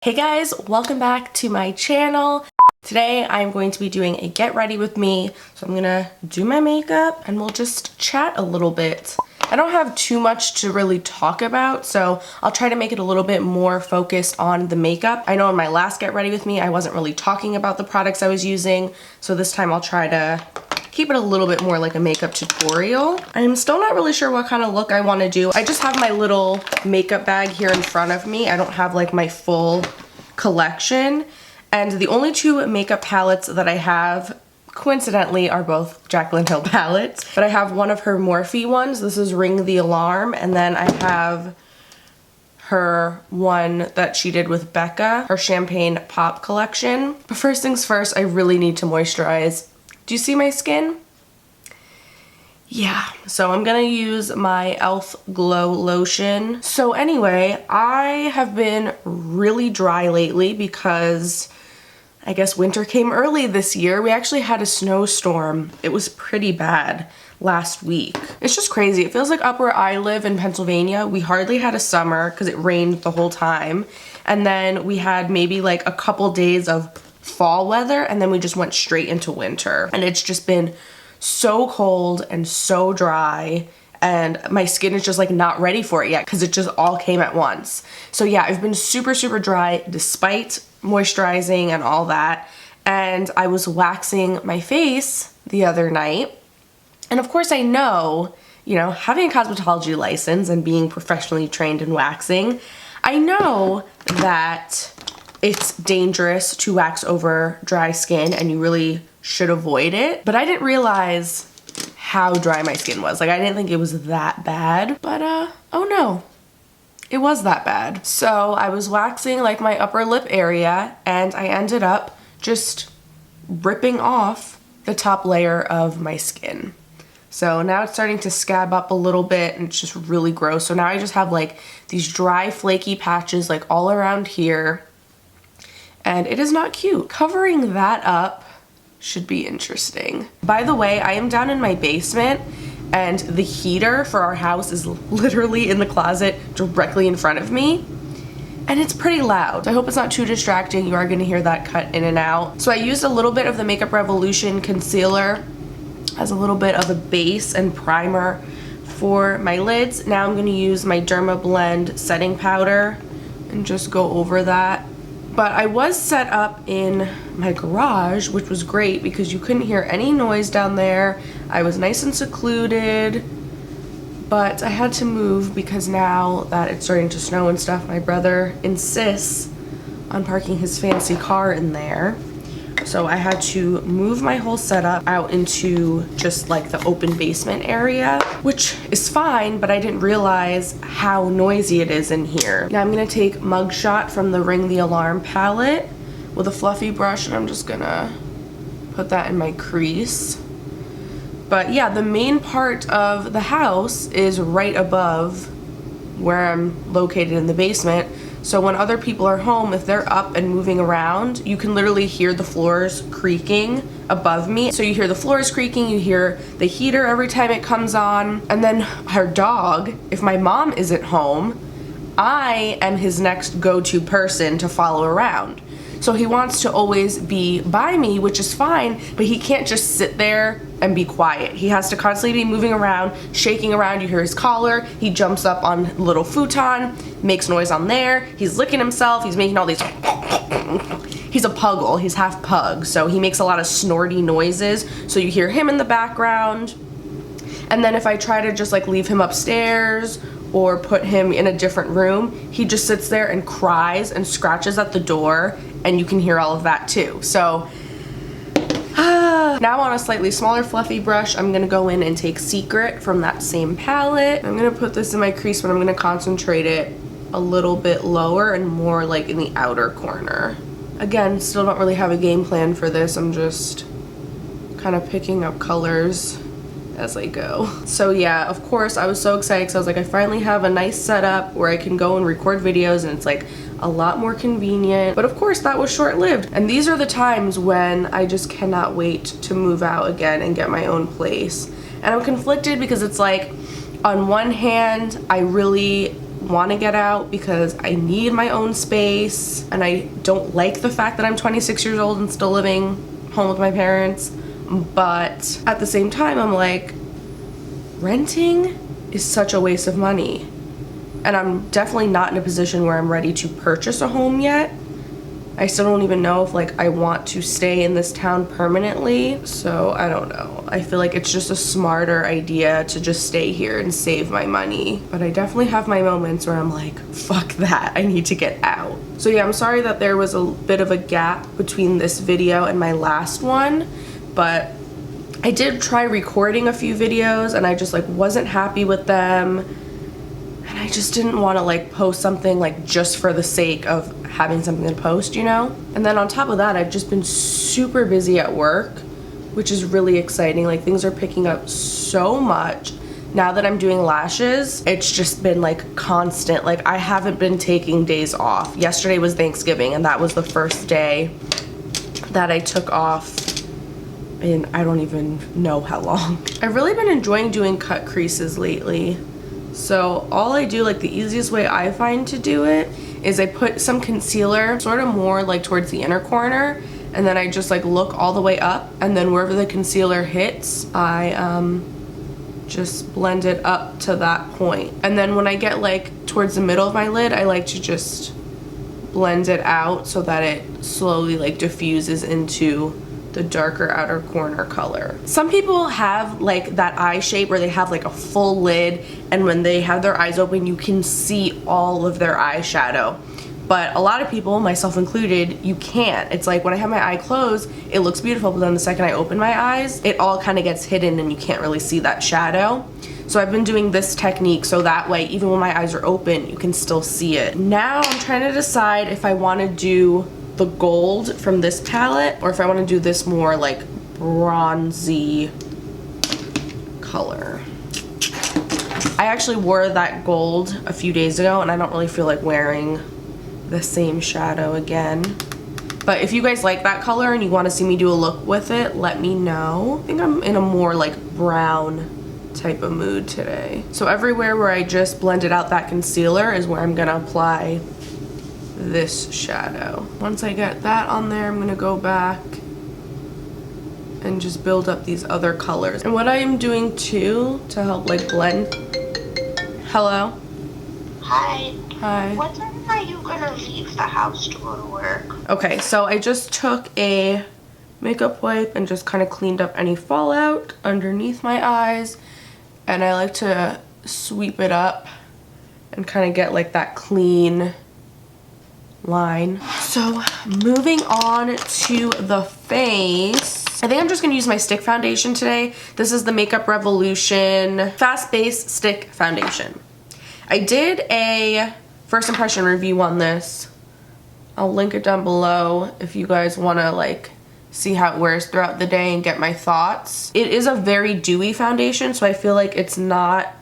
Hey guys, welcome back to my channel. Today I'm going to be doing a get ready with me. So I'm gonna do my makeup and we'll just chat a little bit. I don't have too much to really talk about, so I'll try to make it a little bit more focused on the makeup. I know in my last get ready with me, I wasn't really talking about the products I was using, so this time I'll try to keep it a little bit more like a makeup tutorial. I'm still not really sure what kind of look I want to do. I just have my little makeup bag here in front of me. I don't have like my full collection, and the only two makeup palettes that I have coincidentally are both Jaclyn Hill palettes, but I have one of her Morphe ones. This is Ring the Alarm, and then I have her one that she did with Becca, her Champagne Pop collection. But first things first, I really need to moisturize. Do you see my skin? Yeah, so I'm gonna use my e.l.f. Glow Lotion. So anyway, I have been really dry lately because I guess winter came early this year. We actually had a snowstorm. It was pretty bad last week. It's just crazy. It feels like up where I live in Pennsylvania, we hardly had a summer because it rained the whole time. And then we had maybe like a couple days of fall weather, and then we just went straight into winter. And it's just been so cold and so dry, and my skin is just like not ready for it yet because it just all came at once. So yeah, I've been super dry despite moisturizing and all that. And I was waxing my face the other night, and of course I know, you know, having a cosmetology license and being professionally trained in waxing, I know that it's dangerous to wax over dry skin and you really should avoid it. But I didn't realize how dry my skin was. Like, I didn't think it was that bad, but oh no, it was that bad. So I was waxing like my upper lip area, and I ended up just ripping off the top layer of my skin. So now it's starting to scab up a little bit, and it's just really gross. So now I just have like these dry flaky patches like all around here, and it is not cute. Covering that up should be interesting. By the way, I am down in my basement, and the heater for our house is literally in the closet directly in front of me, and it's pretty loud. I hope it's not too distracting. You are gonna hear that cut in and out. So I used a little bit of the Makeup Revolution concealer as a little bit of a base and primer for my lids. Now I'm gonna use my Derma Blend setting powder and just go over that. But I was set up in my garage, which was great because you couldn't hear any noise down there. I was nice and secluded, but I had to move because now that it's starting to snow and stuff, my brother insists on parking his fancy car in there. So I had to move my whole setup out into just like the open basement area, which is fine, but I didn't realize how noisy it is in here. Now I'm gonna take Mugshot from the Ring the Alarm palette with a fluffy brush, and I'm just gonna put that in my crease. But yeah, the main part of the house is right above where I'm located in the basement. So when other people are home, if they're up and moving around, you can literally hear the floors creaking above me. So you hear the floors creaking, you hear the heater every time it comes on. And then our dog, if my mom isn't home, I am his next go-to person to follow around. So he wants to always be by me, which is fine, but he can't just sit there and be quiet. He has to constantly be moving around, shaking around. You hear his collar, he jumps up on a little futon, makes noise on there, he's licking himself, he's making all these he's a puggle, he's half pug, so he makes a lot of snorty noises, so you hear him in the background. And then if I try to just like leave him upstairs or put him in a different room, he just sits there and cries and scratches at the door, and you can hear all of that too. So now on a slightly smaller fluffy brush, I'm gonna go in and take Secret from that same palette. I'm gonna put this in my crease, but I'm gonna concentrate it a little bit lower and more like in the outer corner. Again, still don't really have a game plan for this. I'm just kind of picking up colors as I go. So yeah, of course I was so excited because I was like, I finally have a nice setup where I can go and record videos, and it's like a lot more convenient. But of course that was short-lived, and these are the times when I just cannot wait to move out again and get my own place. And I'm conflicted because it's like, on one hand I really want to get out because I need my own space, and I don't like the fact that I'm 26 years old and still living home with my parents. But at the same time, I'm like, renting is such a waste of money. And I'm definitely not in a position where I'm ready to purchase a home yet. I still don't even know if like I want to stay in this town permanently. So I don't know. I feel like it's just a smarter idea to just stay here and save my money. But I definitely have my moments where I'm like, fuck that, I need to get out. So yeah, I'm sorry that there was a bit of a gap between this video and my last one, but I did try recording a few videos and I just like wasn't happy with them. And I just didn't want to like post something like just for the sake of having something to post, you know? And then on top of that, I've just been super busy at work, which is really exciting. Like things are picking up so much. Now that I'm doing lashes, it's just been like constant. Like I haven't been taking days off. Yesterday was Thanksgiving and that was the first day that I took off in I don't even know how long. I've really been enjoying doing cut creases lately. So all I do, like the easiest way I find to do it is I put some concealer sort of more like towards the inner corner, and then I just like look all the way up, and then wherever the concealer hits, I just blend it up to that point. And then when I get like towards the middle of my lid, I like to just blend it out so that it slowly like diffuses into the darker outer corner color. Some people have like that eye shape where they have like a full lid, and when they have their eyes open you can see all of their eyeshadow. But a lot of people, myself included, you can't. It's like when I have my eye closed, it looks beautiful, but then the second I open my eyes, it all kind of gets hidden and you can't really see that shadow. So I've been doing this technique so that way even when my eyes are open, you can still see it. Now I'm trying to decide if I want to do the gold from this palette or if I want to do this more like bronzy color. I actually wore that gold a few days ago and I don't really feel like wearing the same shadow again. But if you guys like that color and you want to see me do a look with it, let me know. I think I'm in a more like brown type of mood today. So everywhere where I just blended out that concealer is where I'm gonna apply this shadow. Once I get that on there, I'm gonna go back and just build up these other colors. And what I am doing too to help like blend. Hello? Hi. Hi. What time are you gonna leave the house to go to work? Okay, so I just took a makeup wipe and just kind of cleaned up any fallout underneath my eyes, and I like to sweep it up and kind of get like that clean line. So moving on to the face, I think I'm just gonna use my stick foundation today. This is the Makeup Revolution Fast Base Stick Foundation. I did a first impression review on this. I'll link it down below if you guys wanna like see how it wears throughout the day and get my thoughts. It is a very dewy foundation, so I feel like it's not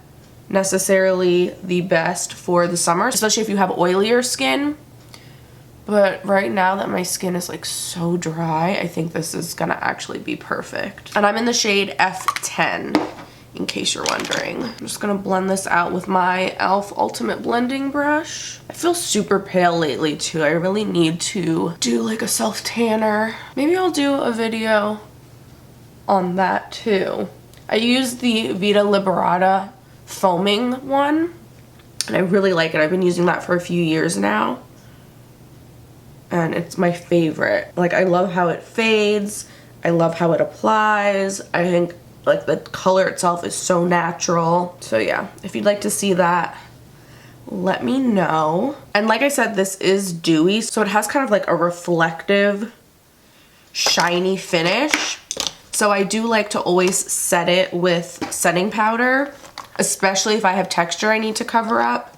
necessarily the best for the summer, especially if you have oilier skin. But right now that my skin is like so dry, I think this is gonna actually be perfect. And I'm in the shade F10, in case you're wondering. I'm just gonna blend this out with my e.l.f. Ultimate Blending Brush. I feel super pale lately too. I really need to do like a self-tanner. Maybe I'll do a video on that too. I use the Vita Liberata foaming one, and I really like it. I've been using that for a few years now, and it's my favorite. Like, I love how it fades. I love how it applies. I think like the color itself is so natural. So yeah, if you'd like to see that, let me know. And like I said, this is dewy, so it has kind of like a reflective, shiny finish. So I do like to always set it with setting powder, especially if I have texture I need to cover up.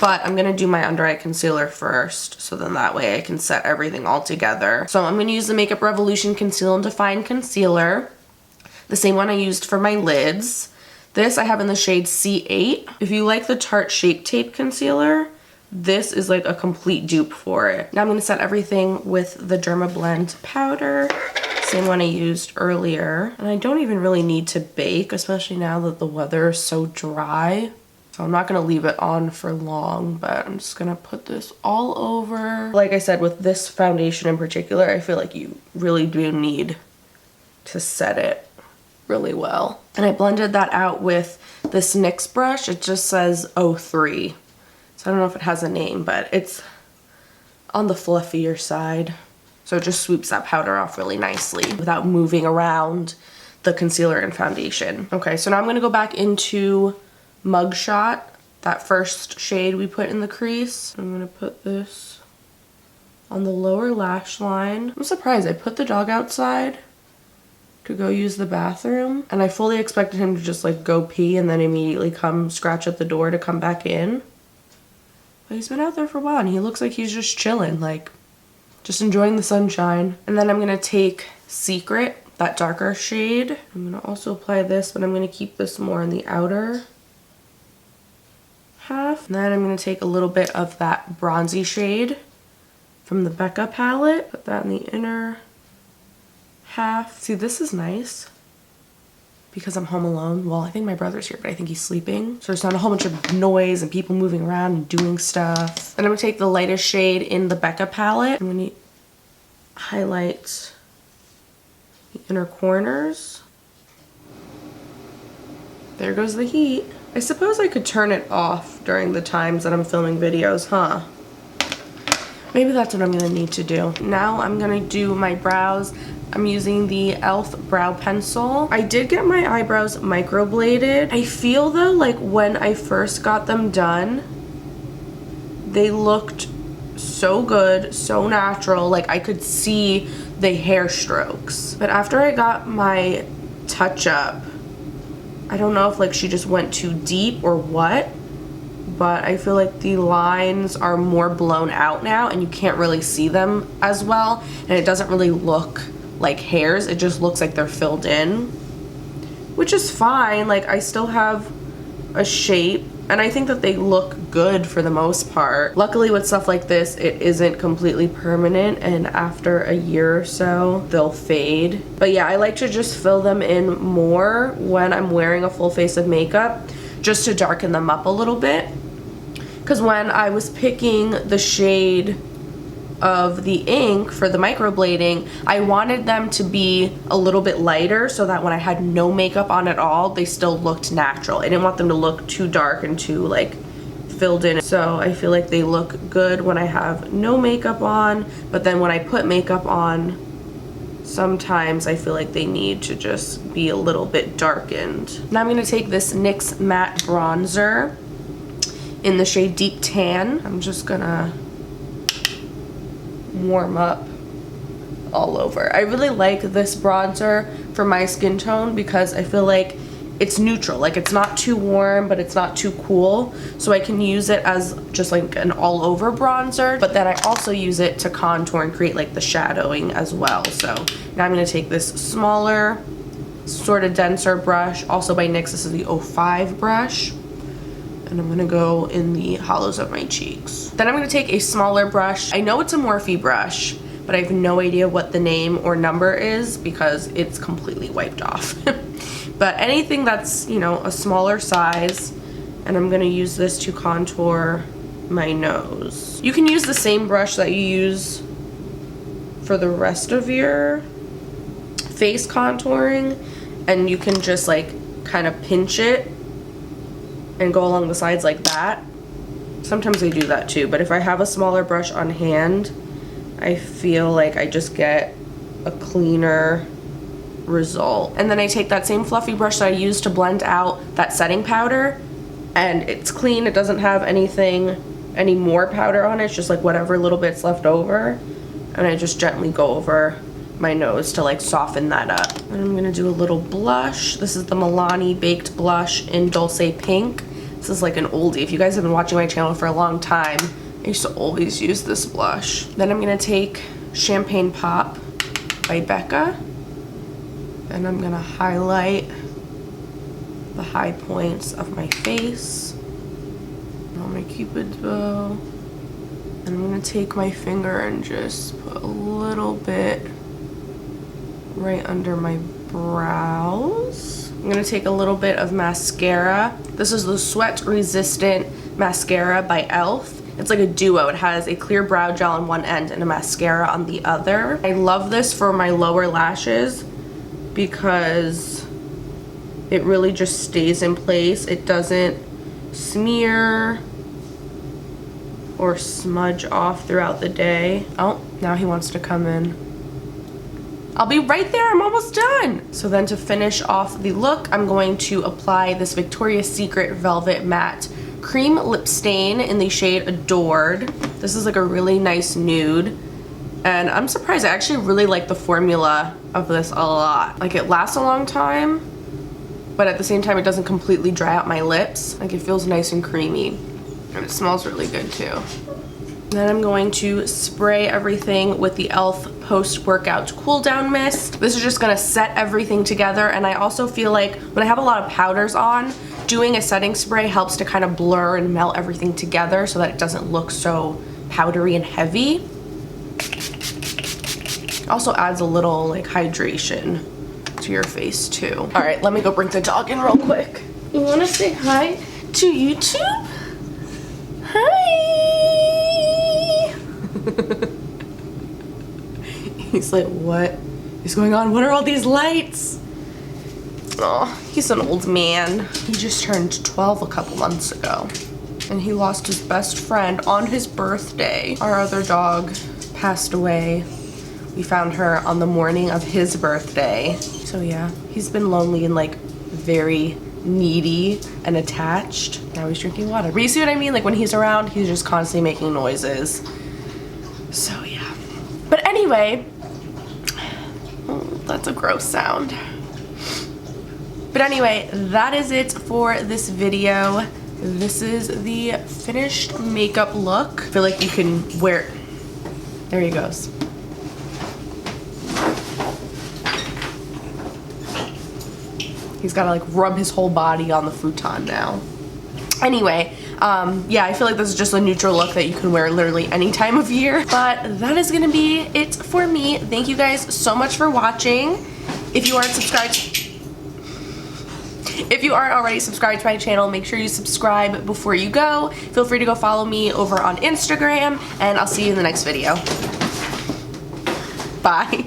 But I'm gonna do my under eye concealer first, so then that way I can set everything all together. So I'm gonna use the Makeup Revolution Conceal and Define Concealer, the same one I used for my lids. This I have in the shade C8. If you like the Tarte Shape Tape Concealer, this is like a complete dupe for it. Now I'm gonna set everything with the Dermablend powder, same one I used earlier. And I don't even really need to bake, especially now that the weather is so dry. So I'm not gonna leave it on for long, but I'm just gonna put this all over. Like I said, with this foundation in particular, I feel like you really do need to set it really well. And I blended that out with this NYX brush. It just says 03. So I don't know if it has a name, but it's on the fluffier side. So it just sweeps that powder off really nicely without moving around the concealer and foundation. Okay, so now I'm gonna go back into Mugshot, that first shade we put in the crease. I'm gonna put this on the lower lash line. I'm surprised I put the dog outside to go use the bathroom, and I fully expected him to just like go pee and then immediately come scratch at the door to come back in. But he's been out there for a while and he looks like he's just chilling, like just enjoying the sunshine. And then I'm gonna take Secret, that darker shade. I'm gonna also apply this, but I'm gonna keep this more in the outer half. And then I'm gonna take a little bit of that bronzy shade from the Becca palette, put that in the inner half. See, this is nice because I'm home alone. Well, I think my brother's here, but I think he's sleeping. So there's not a whole bunch of noise and people moving around and doing stuff. And I'm gonna take the lightest shade in the Becca palette. I'm gonna highlight the inner corners. There goes the heat. I suppose I could turn it off during the times that I'm filming videos, huh? Maybe that's what I'm gonna need to do. Now I'm gonna do my brows. I'm using the e.l.f. brow pencil. I did get my eyebrows microbladed. I feel though like when I first got them done, they looked so good, so natural. Like I could see the hair strokes. But after I got my touch up, I don't know if like she just went too deep or what, but I feel like the lines are more blown out now and you can't really see them as well, and it doesn't really look like hairs. It just looks like they're filled in, which is fine. Like I still have a shape and I think that they look good for the most part. Luckily with stuff like this, it isn't completely permanent, and after a year or so they'll fade. But yeah, I like to just fill them in more when I'm wearing a full face of makeup, just to darken them up a little bit. Because when I was picking the shade of the ink for the microblading, I wanted them to be a little bit lighter so that when I had no makeup on at all, they still looked natural. I didn't want them to look too dark and too like filled in. So I feel like they look good when I have no makeup on, but then when I put makeup on, sometimes I feel like they need to just be a little bit darkened. Now I'm gonna take this NYX matte bronzer in the shade Deep Tan. I'm just gonna warm up all over. I really like this bronzer for my skin tone because I feel like it's neutral. Like it's not too warm, but it's not too cool. So I can use it as just like an all over bronzer, but then I also use it to contour and create like the shadowing as well. So now I'm gonna take this smaller, sort of denser brush, also by NYX. This is the 05 brush. And I'm gonna go in the hollows of my cheeks. Then I'm gonna take a smaller brush. I know it's a Morphe brush, but I have no idea what the name or number is because it's completely wiped off. But anything that's, you know, a smaller size, and I'm gonna use this to contour my nose. You can use the same brush that you use for the rest of your face contouring, and you can just like kind of pinch it and go along the sides like that. Sometimes I do that too, but if I have a smaller brush on hand, I feel like I just get a cleaner result. And then I take that same fluffy brush that I used to blend out that setting powder, and it's clean. It doesn't have any more powder on it. It's just like whatever little bits left over, and I just gently go over my nose to like soften that up. And I'm gonna do a little blush. This is the Milani Baked Blush in Dulce Pink. This is like an oldie. If you guys have been watching my channel for a long time, I used to always use this blush. Then I'm gonna take Champagne Pop by Becca, and I'm gonna highlight the high points of my face on my Cupid's bow. And I'm gonna take my finger and just put a little bit right under my brows. I'm gonna take a little bit of mascara. This is the Sweat Resistant Mascara by e.l.f. It's like a duo. It has a clear brow gel on one end and a mascara on the other. I love this for my lower lashes because it really just stays in place. It doesn't smear or smudge off throughout the day. Oh, now he wants to come in. I'll be right there, I'm almost done. So then to finish off the look, I'm going to apply this Victoria's Secret Velvet Matte Cream Lip Stain in the shade Adored. This is like a really nice nude. And I'm surprised, I actually really like the formula of this a lot. Like it lasts a long time, but at the same time it doesn't completely dry out my lips. Like it feels nice and creamy. And it smells really good too. Then I'm going to spray everything with the e.l.f. post-workout cool down mist. This is just gonna set everything together, and I also feel like when I have a lot of powders on, doing a setting spray helps to kind of blur and melt everything together so that it doesn't look so powdery and heavy. Also adds a little like hydration to your face too. All right, let me go bring the dog in real quick. You wanna say hi to YouTube? Hi! He's like, what is going on? What are all these lights? Oh, he's an old man. He just turned 12 a couple months ago. And he lost his best friend on his birthday. Our other dog passed away. We found her on the morning of his birthday. So yeah, he's been lonely and like very needy and attached. Now he's drinking water. But you see what I mean? Like when he's around, he's just constantly making noises. So yeah. But anyway, oh, that's a gross sound. But anyway, that is it for this video. This is the finished makeup look. I feel like you can wear, there he goes. He's gotta like rub his whole body on the futon now. Anyway, yeah, I feel like this is just a neutral look that you can wear literally any time of year. But that is gonna be it for me. Thank you guys so much for watching. If you aren't already subscribed to my channel, make sure you subscribe before you go. Feel free to go follow me over on Instagram, and I'll see you in the next video. Bye.